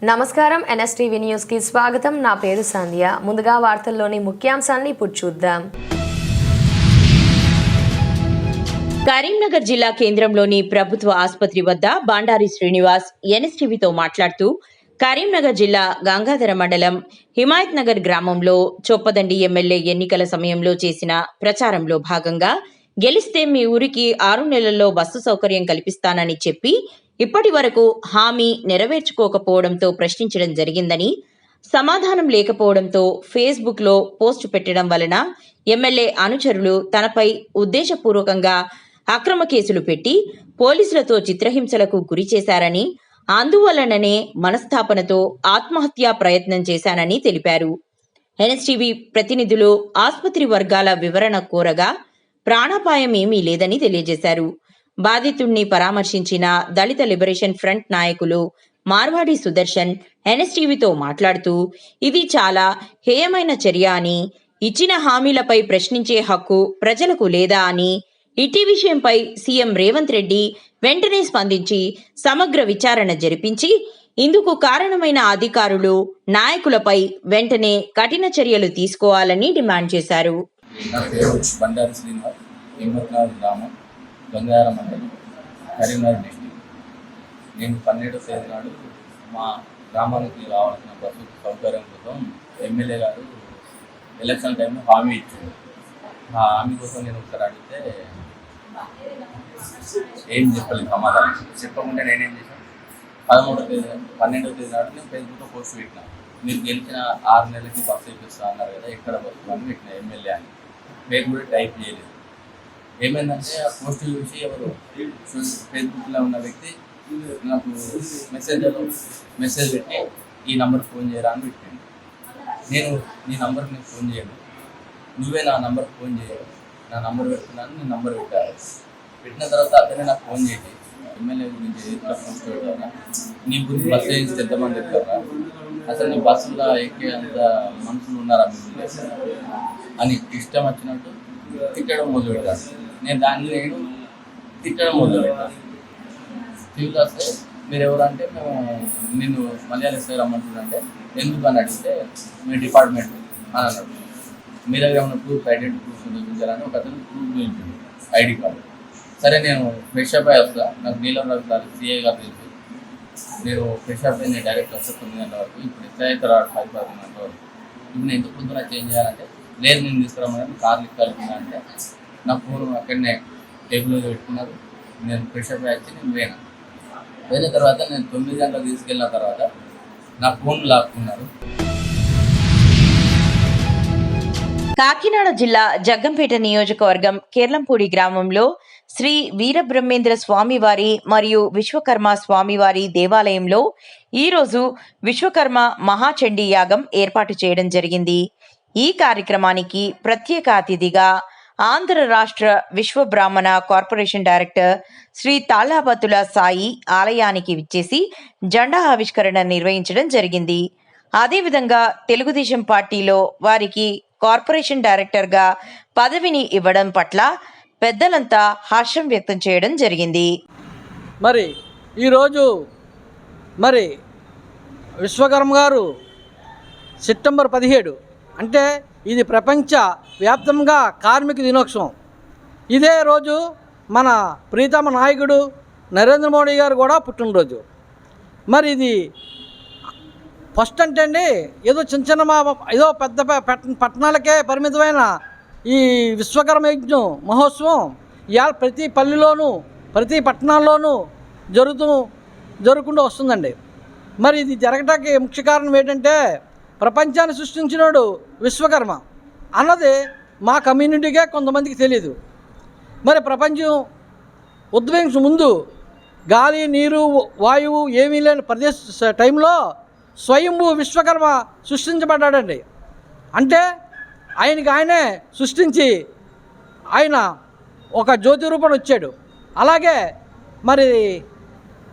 నమస్కారం, NSTV news కి స్వాగతం. నా పేరు సంధ్య. ముందుగా వార్తల్లోని ముఖ్యాంశాలను ఇప్పుడు చూద్దాం. కరీంనగర్ జిల్లా కేంద్రంలోని ప్రభుత్వ ఆసుపత్రి వద్ద బండారి శ్రీనివాస్ ఎన్ఎస్టీవీతో మాట్లాడుతూ, కరీంనగర్ జిల్లా గంగాధర మండలం హిమాయత్ నగర్ గ్రామంలో చొప్పదండి ఎమ్మెల్యే ఎన్నికల సమయంలో చేసిన ప్రచారంలో భాగంగా గెలిస్తే మీ ఊరికి 6 నెలల్లో బస్సు సౌకర్యం కల్పిస్తానని చెప్పి ఇప్పటి వరకు హామీ నెరవేర్చుకోకపోవడంతో ప్రశ్నించడం జరిగిందని, సమాధానం లేకపోవడంతో ఫేస్బుక్లో పోస్టు పెట్టడం వలన ఎమ్మెల్యే అనుచరులు తనపై ఉద్దేశపూర్వకంగా అక్రమ కేసులు పెట్టి పోలీసులతో చిత్రహింసలకు గురి చేశారని, అందువలననే మనస్తాపనతో ఆత్మహత్యా ప్రయత్నం చేశానని తెలిపారు. ఎన్ఎస్టీవీ ప్రతినిధులు ఆసుపత్రి వర్గాల వివరణ కోరగా ప్రాణాపాయం ఏమీ లేదని తెలియజేశారు. బాధితుడిని పరామర్శించిన దళిత లిబరేషన్ ఫ్రంట్ నాయకులు మార్వాడి సుదర్శన్ ఎన్ఎస్టీవీతో మాట్లాడుతూ, ఇది చాలా హేయమైన చర్య అని, ఇచ్చిన హామీలపై ప్రశ్నించే హక్కు ప్రజలకు లేదా అని, ఇటీ విషయంపై సీఎం రేవంత్ రెడ్డి వెంటనే స్పందించి సమగ్ర విచారణ జరిపించి ఇందుకు కారణమైన అధికారులు, నాయకులపై వెంటనే కఠిన చర్యలు తీసుకోవాలని డిమాండ్ చేశారు. బండారి శ్రీనివాస్, హిమ్మత్నగర్ గ్రామం, గంగాధర మండలం, కరీంనగర్ డిస్ట్రిక్ట్. నేను 12వ తేదీ నాడు మా గ్రామానికి రావాల్సిన బస్సు సౌకర్యం కోసం ఎమ్మెల్యే గారు ఎలక్షన్ టైంలో హామీ ఇచ్చింది. ఆ హామీ కోసం నేను ఒకసారి అడిగితే ఏం చెప్పలేదు, సమాధానం చెప్పకుండా నేనేం చేశాను, 12వ తేదీ నాడు నేను ఫేస్బుక్లో పోస్ట్ పెట్టినా, మీరు గెలిచిన 6 నెలలకి బస్సు ఇప్పిస్తా అన్నారు కదా, ఎక్కడ బస్సు అని పెట్టిన ఎమ్మెల్యే అని. పేరు కూడా టైప్ చేయలేదు. ఏమైందంటే ఆ పోస్ట్ చూసి ఎవరు ఫేస్బుక్లో ఉన్న వ్యక్తి నాకు మెసేజ్ పెట్టి ఈ నెంబర్కి ఫోన్ చేయరా అని పెట్టింది. నేను నీ నెంబర్కి నేను ఫోన్ చేయను, నువ్వే నా నెంబర్కి ఫోన్ చేయవు, నా నెంబర్ పెడుతున్నాను, నీ నెంబర్ పెట్టారు. పెట్టిన తర్వాత అతనే నాకు ఫోన్ చేసి ఎమ్మెల్యే గురించి ఎట్లా పోస్ట్ పెట్టారా, నీ గురించి బస్సు వేసి ఎంతమంది చెప్తారా, అసలు నీ బస్సులో ఎక్కే అంత మనుషులు ఉన్నారా మీ అని ఇష్టం వచ్చినట్టు తిట్టడం మొదలుపెట్టాను. నేను తిట్టడం మొదలుపెట్టాను. తీసుకొస్తే మీరు ఎవరంటే మేము నిన్ను మలయాళ ఎస్ఐ రమ్మంటుందంటే ఎందుకు అని అడిగితే మీ డిపార్ట్మెంట్ అని అన్నాడు. మీ దగ్గర ఉన్న ప్రూఫ్, ఐడెంటిటీ ప్రూఫ్ చూపించాలని ఒక అతను ప్రూఫ్ చూపించింది, ఐడి కార్డు. సరే నేను ఫ్రెష్ అప్ అయ్యి వస్తా, నాకు నీలం రాజు సిఐ గారు తెలుసు, నేను ఫ్రెష్ అప్ అయ్యి నేను డైరెక్ట్ వస్తా 9 గంటల వరకు, ఇప్పుడు ఎట్లా అవుతారు 10-11 గంటల వరకు, ఇప్పుడు నేను ఎందుకు పొద్దున చేంజ్ చేయాలంటే లేదు నేను తీసుకురామని కార్లు ఇక్కడున్నా అంటే నా ఫోన్ అక్కడనే టేబుల్లో పెట్టుకున్నారు. నేను ఫ్రెష్ అప్ వచ్చి నేను పోయిన తర్వాత నేను 9 గంటలకు తీసుకెళ్ళిన తర్వాత నా ఫోన్ లాక్కున్నారు. కాకినాడ జిల్లా జగ్గంపేట నియోజకవర్గం కేర్లంపూడి గ్రామంలో శ్రీ వీరబ్రహ్మేంద్ర స్వామివారి మరియు విశ్వకర్మ స్వామివారి దేవాలయంలో ఈరోజు విశ్వకర్మ మహాచండీ యాగం ఏర్పాటు చేయడం జరిగింది. ఈ కార్యక్రమానికి ప్రత్యేక అతిథిగా ఆంధ్ర రాష్ట్ర విశ్వబ్రాహ్మణ కార్పొరేషన్ డైరెక్టర్ శ్రీ తాళాబత్తుల సాయి ఆలయానికి విచ్చేసి జెండా ఆవిష్కరణ నిర్వహించడం జరిగింది. అదేవిధంగా తెలుగుదేశం పార్టీలో వారికి కార్పొరేషన్ డైరెక్టర్గా పదవిని ఇవ్వడం పట్ల పెద్దలంతా హర్షం వ్యక్తం చేయడం జరిగింది. మరి ఈరోజు విశ్వకర్మ గారు సెప్టెంబర్ 17 అంటే ఇది ప్రపంచ వ్యాప్తంగా కార్మిక దినోత్సవం. ఇదే రోజు మన ప్రీతమ నాయకుడు నరేంద్ర మోడీ గారు కూడా పుట్టినరోజు. మరి ఇది ఫస్ట్ అంటే అండి ఏదో చిన్న ఏదో పెద్ద పట్టణాలకే పరిమితమైన ఈ విశ్వకర్మ యజ్ఞం మహోత్సవం ఇవాళ ప్రతి పల్లెలోనూ ప్రతి పట్టణాల్లోనూ జరుగుకుంటూ వస్తుందండి. మరి ఇది జరగటానికి ముఖ్య కారణం ఏంటంటే ప్రపంచాన్ని సృష్టించినోడు విశ్వకర్మ అన్నది మా కమ్యూనిటీకే కొంతమందికి తెలియదు. మరి ప్రపంచం ఉద్భవించే ముందు గాలి, నీరు, వాయువు ఏమీ లేని టైంలో స్వయంభూ విశ్వకర్మ సృష్టించబడ్డాడండి. అంటే ఆయనే సృష్టించి ఆయన ఒక జ్యోతి రూపం వచ్చాడు. అలాగే మరి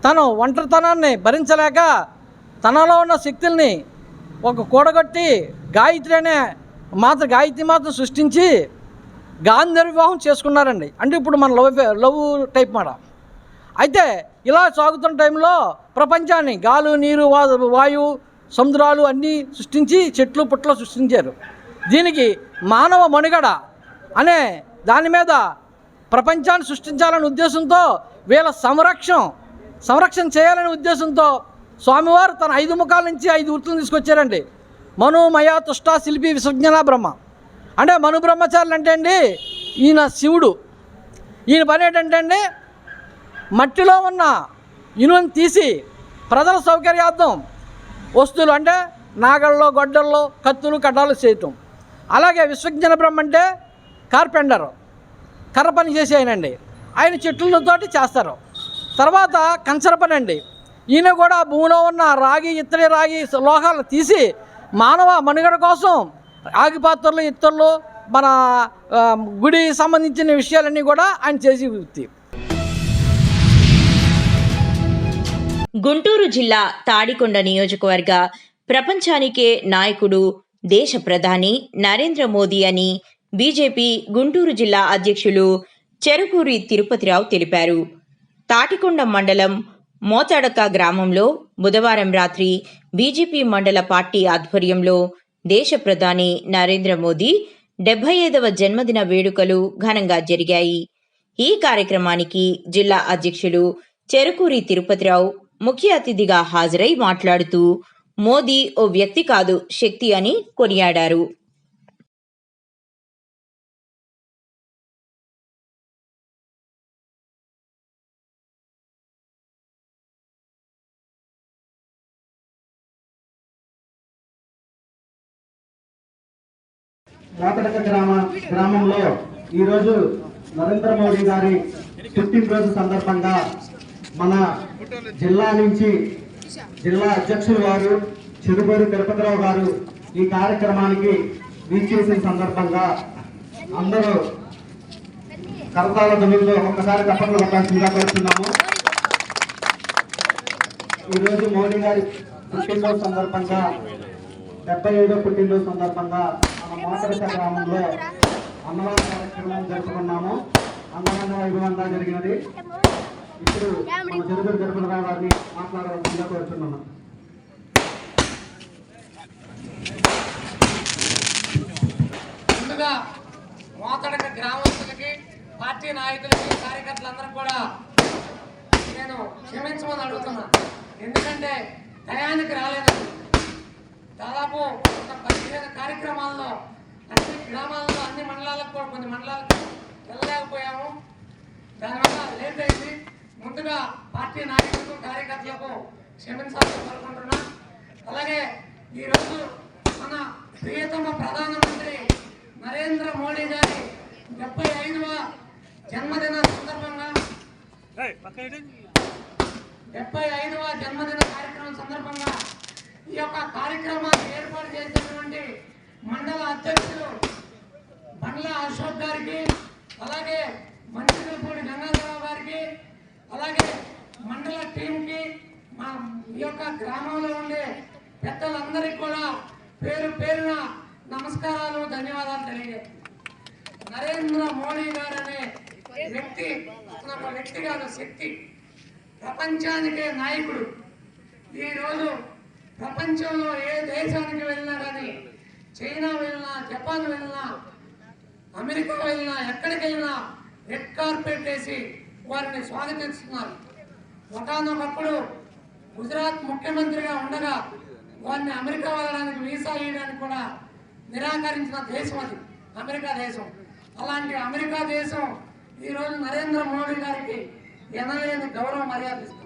తను ఒంటరితనాన్ని భరించలేక తనలో ఉన్న శక్తుల్ని ఒక కూడగొట్టి గాయత్రి మాత్రం సృష్టించి గాంధర్వ వివాహం చేసుకున్నారండి. అంటే ఇప్పుడు మన లవ్ టైప్ మాట. అయితే ఇలా సాగుతున్న టైంలో ప్రపంచాన్ని గాలు, నీరు, వాయువు, సముద్రాలు అన్నీ సృష్టించి చెట్లు పుట్లు సృష్టించారు. దీనికి మానవ మనుగడ అనే దాని మీద ప్రపంచాన్ని సృష్టించాలనే ఉద్దేశంతో వీళ్ళ సంరక్షణ చేయాలనే ఉద్దేశంతో స్వామివారు తన 5 ముఖాల నుంచి 5 వృత్తులను తీసుకొచ్చారండి. మను, మయ, తుష్ట, శిల్పి, విసర్జన, బ్రహ్మ. అంటే మను బ్రహ్మచారులు అంటే అండి ఈయన శివుడు. ఈయన పని ఏంటంటే అండి మట్టిలో ఉన్న ఇనుమును తీసి ప్రజల సౌకర్యార్థం వస్తువులు అంటే నాగల్లో, గొడ్డల్లో, కత్తులు, కడ్డాలు చేయటం. అలాగే విశ్వజ్ఞాన బ్రహ్మ అంటే కార్పెంటర్, కర్ర పని చేసేయనండి. ఆయన చెట్లతోటి చేస్తారు. తర్వాత కంచర పని అండి. ఈయన కూడా భూమిలో ఉన్న రాగి, ఇత్తడి, రాగి లోహాలు తీసి మానవ మనుగడ కోసం ఆగి పాత్రలు, ఇత్తర్లు, మన గుడి సంబంధించిన విషయాలన్నీ కూడా ఆయన చేసి వృత్తి. గుంటూరు జిల్లా తాడికొండ నియోజకవర్గ ప్రపంచానికే నాయకుడు, దేశ ప్రధాని నరేంద్ర మోదీ అని బీజేపీ గుంటూరు జిల్లా అధ్యక్షులు చెరుకూరి తిరుపతిరావు తెలిపారు. తాటికొండ మండలం మోతడక గ్రామంలో బుధవారం రాత్రి బీజేపీ మండల పార్టీ ఆధ్వర్యంలో దేశ ప్రధాని నరేంద్ర మోదీ 75వ జన్మదిన వేడుకలు ఘనంగా జరిగాయి. ఈ కార్యక్రమానికి జిల్లా అధ్యక్షులు చెరుకూరి తిరుపతిరావు ముఖ్య అతిథిగా హాజరై మాట్లాడుతూ మోదీ ఓ వ్యక్తి కాదు, శక్తి అని కొనియాడారు. మోతడక గ్రామంలో ఈరోజు నరేంద్ర మోడీ గారి పుట్టినరోజు సందర్భంగా మన జిల్లా నుంచి జిల్లా అధ్యక్షులు వారు చెరుకూరి తిరుపతిరావు గారు ఈ కార్యక్రమానికి వీచేసిన సందర్భంగా అందరూ కరతాళ ధ్వనులతో ఒక్కసారి తప్పట్లు కొట్టాల్సిందిగా కోరుతున్నాము. ఈరోజు మోడీ గారి పుట్టినరోజు సందర్భంగా 75వ పుట్టినరోజు సందర్భంగా మన మోతడక గ్రామంలో అన్నదాన కార్యక్రమం జరుపుకున్నాము. అన్నదాన వైభవంగా జరిగినది. ఇప్పుడు మన చెరుకూరి తిరుపతిరావు గారిని మాట్లాడవలసిందిగా కోరుతున్నాము. ముందుగా మోతడక గ్రామస్తులకి, పార్టీ నాయకులకి, కార్యకర్తలందరూ కూడా నేను క్షమించమని అడుగుతున్నా. ఎందుకంటే టయానికి రాలేదు. దాదాపు ఒక 15 కార్యక్రమాల్లో అన్ని గ్రామాల్లో, అన్ని మండలాలకు కూడా కొన్ని మండలాలకు వెళ్ళలేకపోయాము. దానివల్ల లేట్ అయింది. ముందుగా పార్టీ నాయకులకు, కార్యకర్తలకు క్షమించాలని కోరుకుంటున్నా. అలాగే ఈరోజు మన ప్రియతమ ప్రధానమంత్రి నరేంద్ర మోడీ గారి 75వ జన్మదిన సందర్భంగా 75వ జన్మదిన కార్యక్రమం సందర్భంగా ఈ యొక్క కార్యక్రమాన్ని ఏర్పాటు చేసినటువంటి మండల అధ్యక్షులు బండ్ల అశోక్ గారికి, అలాగే మంచిపూడి గంగాధరరావు గారికి, అలాగే మండల టీంకి, మా ఈ యొక్క గ్రామంలో ఉండే పెద్దలందరికీ కూడా పేరు పేరున నమస్కారాలు, ధన్యవాదాలు తెలియజేస్తున్నాను. నరేంద్ర మోడీ గారు అనే వ్యక్తి అతను ఒక వ్యక్తి కాదు, శక్తి. ప్రపంచానికే నాయకుడు. ఈరోజు ప్రపంచంలో ఏ దేశానికి వెళ్ళినా కానీ, చైనా వెళ్ళినా, జపాన్ వెళ్ళినా, అమెరికా వెళ్ళినా, ఎక్కడికి వెళ్ళినా రెడ్ కార్పెట్ వేసి వారిని స్వాగతిస్తున్నారు. ఒకనొకప్పుడు గుజరాత్ ముఖ్యమంత్రిగా ఉండగా వారిని అమెరికా వెళ్ళడానికి, వీసా ఇవ్వడానికి కూడా నిరాకరించిన దేశం అది అమెరికా దేశం. అలాంటి అమెరికా దేశం ఈరోజు నరేంద్ర మోడీ గారికి ఎనలేని గౌరవ మర్యాద ఇస్తుంది.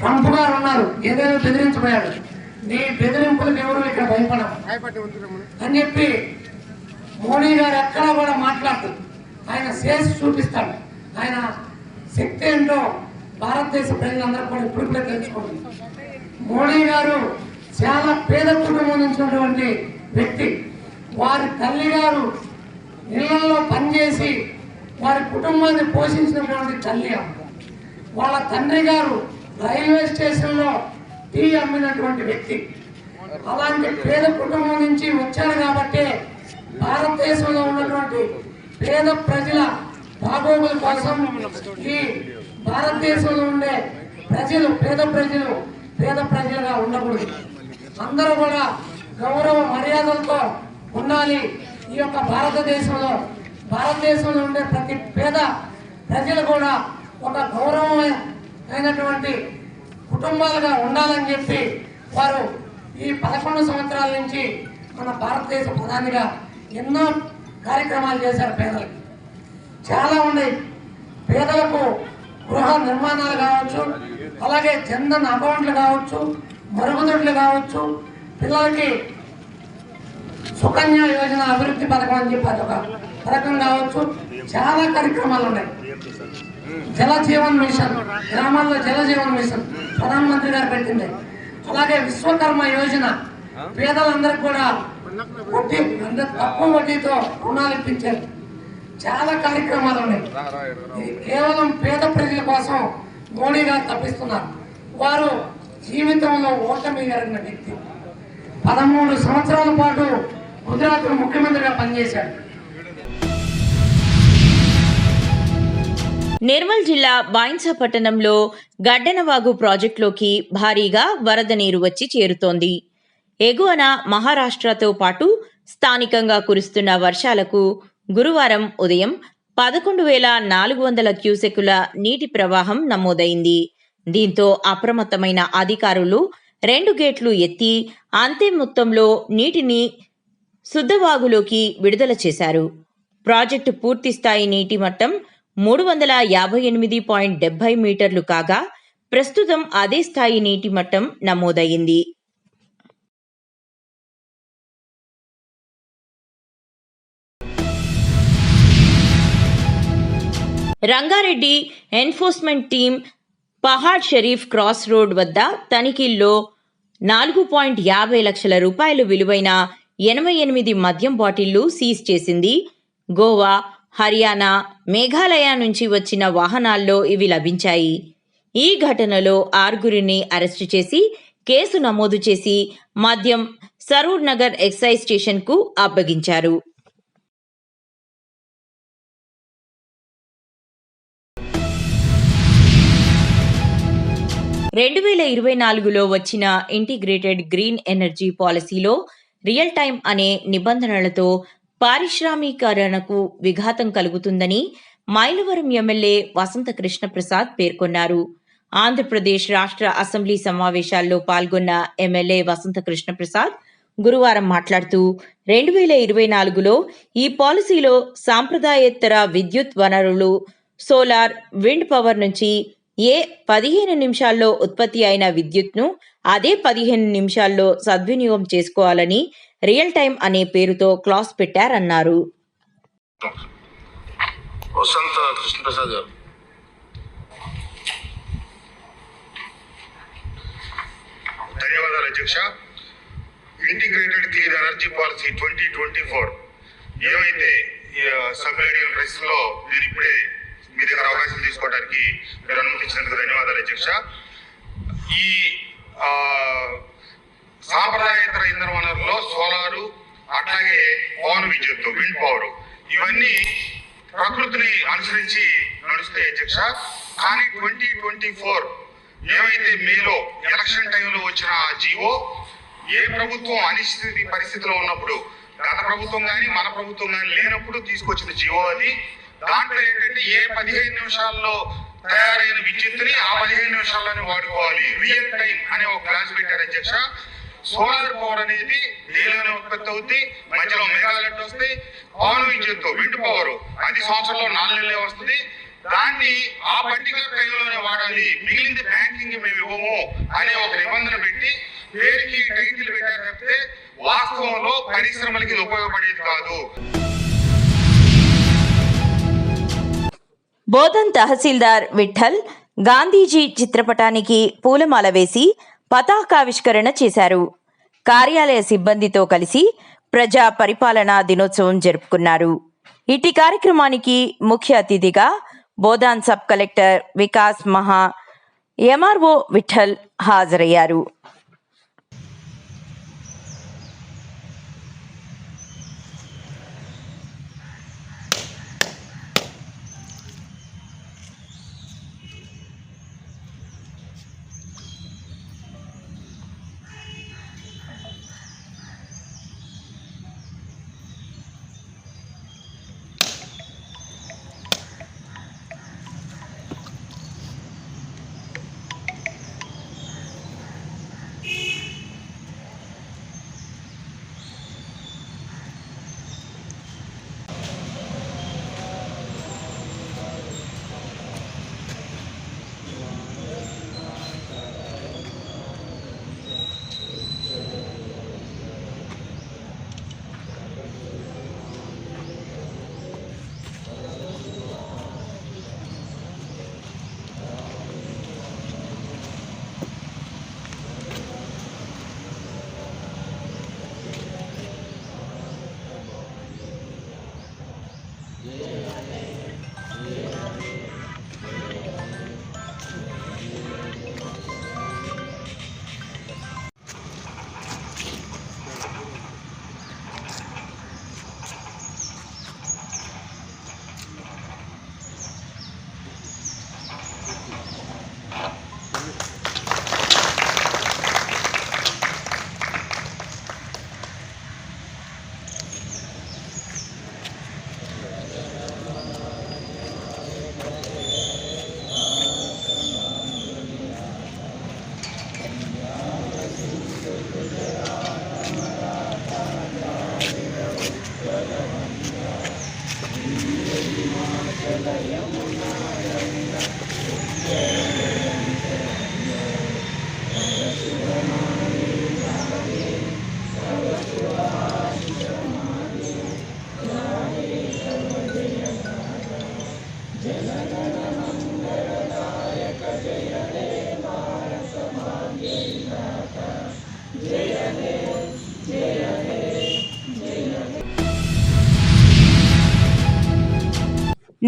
ట్రంప్ గారు ఉన్నారు, ఏదైనా బెదిరించబోయాడు. నీ బెదిరింపులకు ఎవరు ఇక్కడ భయపడరు అని చెప్పి మోడీ గారు ఎక్కడా కూడా మాట్లాడుతూ ఆయన చేసి చూపిస్తాడు. ఆయన శక్తి ఏంటో భారతదేశ ప్రజలందరూ కూడా ఇప్పుడిప్పుడే తెలుసుకోండి. మోడీ గారు చాలా పేద కుటుంబం నుంచి ఉన్నటువంటి వ్యక్తి. వారి తల్లి గారు ఇళ్లలో పనిచేసి వారి కుటుంబాన్ని పోషించినటువంటి తల్లి. వాళ్ళ తండ్రి గారు రైల్వే స్టేషన్లో టీ అమ్మినటువంటి వ్యక్తి. అలాంటి పేద కుటుంబం నుంచి వచ్చారు కాబట్టి భారతదేశంలో ఉన్నటువంటి పేద ప్రజల బాగోగుల కోసం ఈ భారతదేశంలో ఉండే ప్రజలు పేద ప్రజలుగా ఉండకూడదు. అందరూ కూడా గౌరవ మర్యాదలతో ఉండాలి. ఈ యొక్క భారతదేశంలో ఉండే ప్రతి పేద ప్రజలు కూడా ఒక గౌరవమైనటువంటి కుటుంబాలుగా ఉండాలని చెప్పి వారు ఈ 11 సంవత్సరాల నుంచి మన భారతదేశ ప్రధానిగా ఎన్నో కార్యక్రమాలు చేశారు. పేదలకు చాలా ఉన్నాయి. పేదలకు గృహ నిర్మాణాలు కావచ్చు, అలాగే జన్ధన్ అకౌంట్లు కావచ్చు, మరుగుదొడ్లు కావచ్చు, పిల్లలకి సుకన్య యోజన అభివృద్ధి పథకం అని చెప్పి అదొక పథకం కావచ్చు. చాలా కార్యక్రమాలు ఉన్నాయి. జల జీవన్ మిషన్, గ్రామాల్లో జల జీవన్ మిషన్ ప్రధానమంత్రి గారు పెట్టింది. అలాగే విశ్వకర్మ యోజన పేదలందరికీ కూడా తక్కువ వడ్డీతో రుణాలు ఇప్పించారు. చాలా కార్యక్రమాలు ఉన్నాయి. ఇది కేవలం పేద ప్రజల కోసం మోడీ గారు తప్పిస్తున్నారు. వారు జీవితంలో ఓటమి ఎరిగిన వ్యక్తి. 13 సంవత్సరాల పాటు గుజరాత్ ముఖ్యమంత్రిగా పనిచేశాడు. నిర్మల్ జిల్లా బాయిన్సా పట్టణంలో గడ్డనవాగు ప్రాజెక్టులోకి భారీగా వరద నీరు వచ్చి చేరుతోంది. ఎగువన మహారాష్ట్రతో పాటు స్థానికంగా కురుస్తున్న వర్షాలకు గురువారం ఉదయం 11,400 క్యూసెక్కుల నీటి ప్రవాహం నమోదైంది. దీంతో అప్రమత్తమైన అధికారులు 2 గేట్లు ఎత్తి అంతే మొత్తంలో నీటిని శుద్ధవాగులోకి విడుదల చేశారు. ప్రాజెక్టు పూర్తిస్థాయి నీటి మట్టం 358.70 మీటర్లు కాగా ప్రస్తుతం అదే స్థాయి నీటి మట్టం నమోదయ్యింది. Rangareddy enforcement team Pahad Shareef cross road వద్ద తనిఖీల్లో 4.50 లక్షల రూపాయలు విలువైన 88 మద్యం బాటిళ్లు సీజ్ చేసింది. గోవా, హర్యానా, మేఘాలయ నుంచి వచ్చిన వాహనాల్లో ఇవి లభించాయి. ఈ ఘటనలో 6గురిని అరెస్టు చేసి కేసు నమోదు చేసి మద్యం సరూర్ నగర్ ఎక్సైజ్ స్టేషన్కు అప్పగించారు. లో వచ్చిన ఇంటిగ్రేటెడ్ గ్రీన్ ఎనర్జీ పాలసీలో రియల్ టైం అనే నిబంధనలతో పారిశ్రామీకరణకు విఘాతం కలుగుతుందని మైలవరం ఎమ్మెల్యే వసంత కృష్ణప్రసాద్ పేర్కొన్నారు. ఆంధ్రప్రదేశ్ రాష్ట్ర అసెంబ్లీ సమావేశాల్లో పాల్గొన్న ఎమ్మెల్యే వసంత కృష్ణప్రసాద్ గురువారం మాట్లాడుతూ 2024లో ఈ పాలసీలో సాంప్రదాయేతర విద్యుత్ వనరులు సోలార్, విండ్ పవర్ నుంచి 15 నిమిషాల్లో ఉత్పత్తి అయిన విద్యుత్ను అదే 15 నిమిషాల్లో సద్వినియోగం చేసుకోవాలని రియల్ టైం అనే పేరుతో క్లాస్ పెట్టారన్నారు. వసంత కృష్ణప్రసాద్ గారు ధన్యవాదాలు అధ్యక్ష. ఇంటిగ్రేటెడ్ క్లీన్ ఎనర్జీ పాలసీ 2024 ఏమైతే సబ్మిడియల్ ప్రెస్ లో మీరు ఇప్పుడే మీ దగ్గర అవకాశం తీసుకోవడానికి మీరు అనుమతించినందుకు ధన్యవాదాలు అధ్యక్ష. ఈ సాంప్రదాయేతర ఇంధన వనరుల్లో సోలారు, అట్లాగే పవన విద్యుత్తు, విండ్ పవర్, ఇవన్నీ ప్రకృతిని అనుసరించి నడుస్తాయి అధ్యక్ష. కానీ 2024 ఏవైతే మేలో ఎలక్షన్ టైంలో వచ్చిన ఆ జీవో, ఏ ప్రభుత్వం అనిశ్చిత పరిస్థితిలో ఉన్నప్పుడు, గత ప్రభుత్వం కానీ మన ప్రభుత్వం కానీ లేనప్పుడు తీసుకొచ్చిన జీవో అది. దాంట్లో ఏంటంటే 15 నిమిషాల్లో తయారైన విద్యుత్తుని ఆ 15 నిమిషాల్లోనే వాడుకోవాలి. రియల్ టైం అనే ఒక క్లాస్ పెట్టారు అధ్యక్ష. సోలార్ పవర్ అనేది డేలోనే ఉత్పత్తి అవుతుంది, మధ్యలో మేఘాలెట్ వస్తాయి. పవన విద్యుత్తు, విండ్ పవర్ అది సంవత్సరంలో 4 నెలలే వస్తుంది. దాన్ని ఆ పర్టికులర్ టైంలోనే వాడాలి, మిగిలింది బ్యాంకింగ్ మేము ఇవ్వము అనే ఒక నిబంధన పెట్టి పేరుకి టైటిల్ పెట్టారు తప్పితే వాస్తవంలో పరిశ్రమలకి ఇది ఉపయోగపడేది కాదు. బోధన్ తహసీల్దార్ విఠల్ గాంధీజీ చిత్రపటానికి పూలమాల వేసి పతాకావిష్కరణ చేశారు. కార్యాలయ సిబ్బందితో కలిసి ప్రజా పరిపాలనా దినోత్సవం జరుపుకున్నారు. ఇటీ కార్యక్రమానికి ముఖ్య అతిథిగా బోధాన్ సబ్ కలెక్టర్ వికాస్ మహా, ఎంఆర్ఓ విఠల్ హాజరయ్యారు.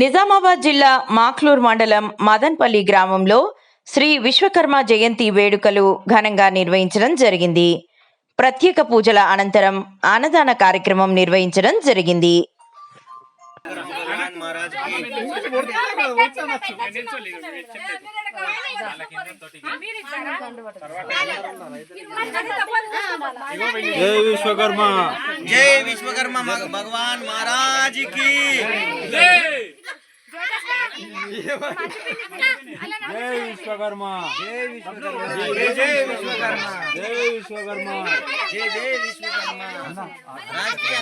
నిజామాబాద్ జిల్లా మాక్లూర్ మండలం మదన్పల్లి గ్రామంలో శ్రీ విశ్వకర్మ జయంతి వేడుకలు ఘనంగా నిర్వహించడం జరిగింది. ప్రత్యేక పూజల అనంతరం అన్నదాన కార్యక్రమం నిర్వహించడం జరిగింది. जय विश्वकर्मा भगवान महाराज की जय विश्वकर्मा जय विश्वकर्मा जय विश्वकर्मा जय विश्वकर्मा जय जय विश्वकर्मा राष्ट्रीय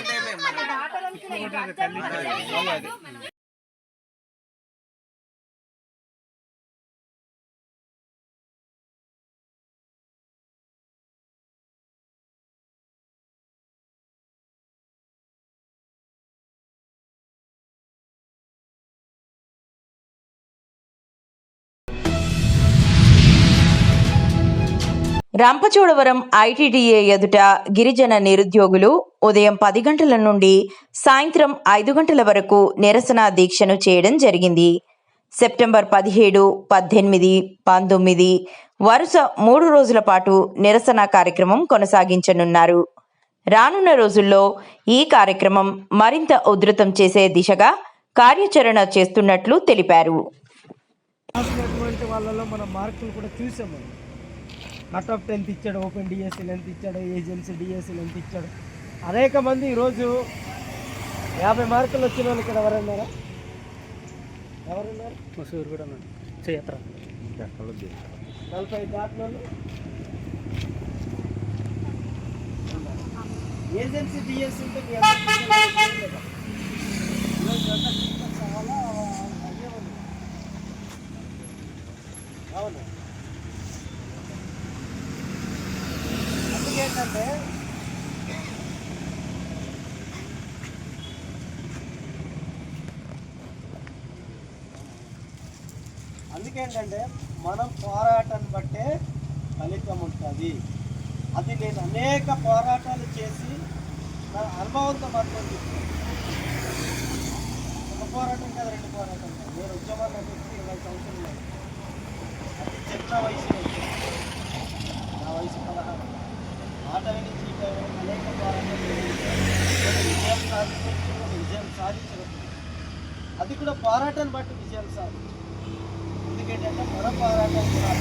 రంపచోడవరం ఐటీడీఏ ఎదుట గిరిజన నిరుద్యోగులు ఉదయం 10 గంటల నుండి సాయంత్రం 5 గంటల వరకు నిరసన దీక్షను చేయడం జరిగింది. సెప్టెంబర్ 17, 18, 19 వరుస 3 రోజుల పాటు నిరసన కార్యక్రమం కొనసాగించనున్నారు. రానున్న రోజుల్లో ఈ కార్యక్రమం మరింత ఉధృతం చేసే దిశగా కార్యాచరణ చేస్తున్నట్లు తెలిపారు. కట్ ఆఫ్ 10th ఇచ్చాడు, ఓపెన్ డిఎస్సీలు ఎంత ఇచ్చాడు, ఏజెన్సీ డిఎస్సీలు ఎంత ఇచ్చాడు. అనేక మంది ఈరోజు 50 మార్కులు వచ్చిన వాళ్ళు ఇక్కడ ఎవరన్నారా? ఎవరున్నారు? మసూరు కూడా చేయత్ర 40 దాటిన వాళ్ళు ఏజెన్సీ డిఎస్సీ ఉంటే మీ అవును. అందుకేంటంటే మనం పోరాటాన్ని బట్టే ఫలితం ఉంటుంది. అది నేను అనేక పోరాటాలు చేసి నా అనుభవంతో మాత్రం చెప్తాను. ఒక పోరాటం కాదు, 2 పోరాటాలు కాదు. నేను ఉద్యమాలు నడిపి 20 సంవత్సరాలు. అది చిన్న వయసులో, నా వయసు 16. ఆ టైం నుంచి ఈ టైం అనేక పోరాటాలు విజయం సాధించడం. అది కూడా పోరాటాన్ని బట్టి విజయాలు సాధించడం. ఎందుకంటే మన పోరాటాన్ని కూడా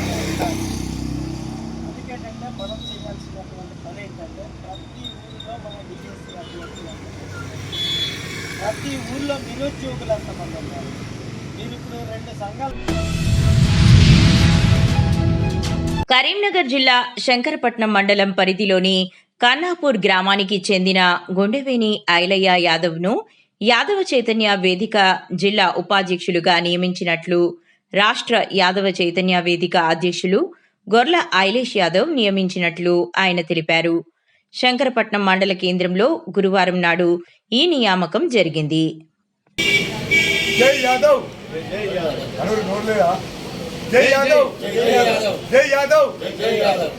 ఎందుకంటే మనం చేయాల్సినటువంటి పని ఏంటంటే ప్రతి ఊరిలో మన డిఎస్సీ అభ్యర్థులు, ప్రతి ఊళ్ళో నిరుద్యోగులు అంతమంది ఉన్నారు. మీరు ఇప్పుడు 2 సంఘాలు. కరీంనగర్ జిల్లా శంకరపట్నం మండలం పరిధిలోని కన్నాపూర్ గ్రామానికి చెందిన గుండెవేని ఐలయ్య యాదవ్ను యాదవ చైతన్య వేదిక జిల్లా ఉపాధ్యక్షులుగా నియమించినట్లు రాష్ట్ర యాదవ చైతన్య వేదిక అధ్యక్షులు గొర్ల ఐలేష్ యాదవ్ నియమించినట్లు ఆయన తెలిపారు. శంకరపట్నం మండల కేంద్రంలో గురువారం నాడు ఈ నియామకం జరిగింది. జై యాదవ్, జై యాదవ్, జై యాదవ్, జై యాదవ్.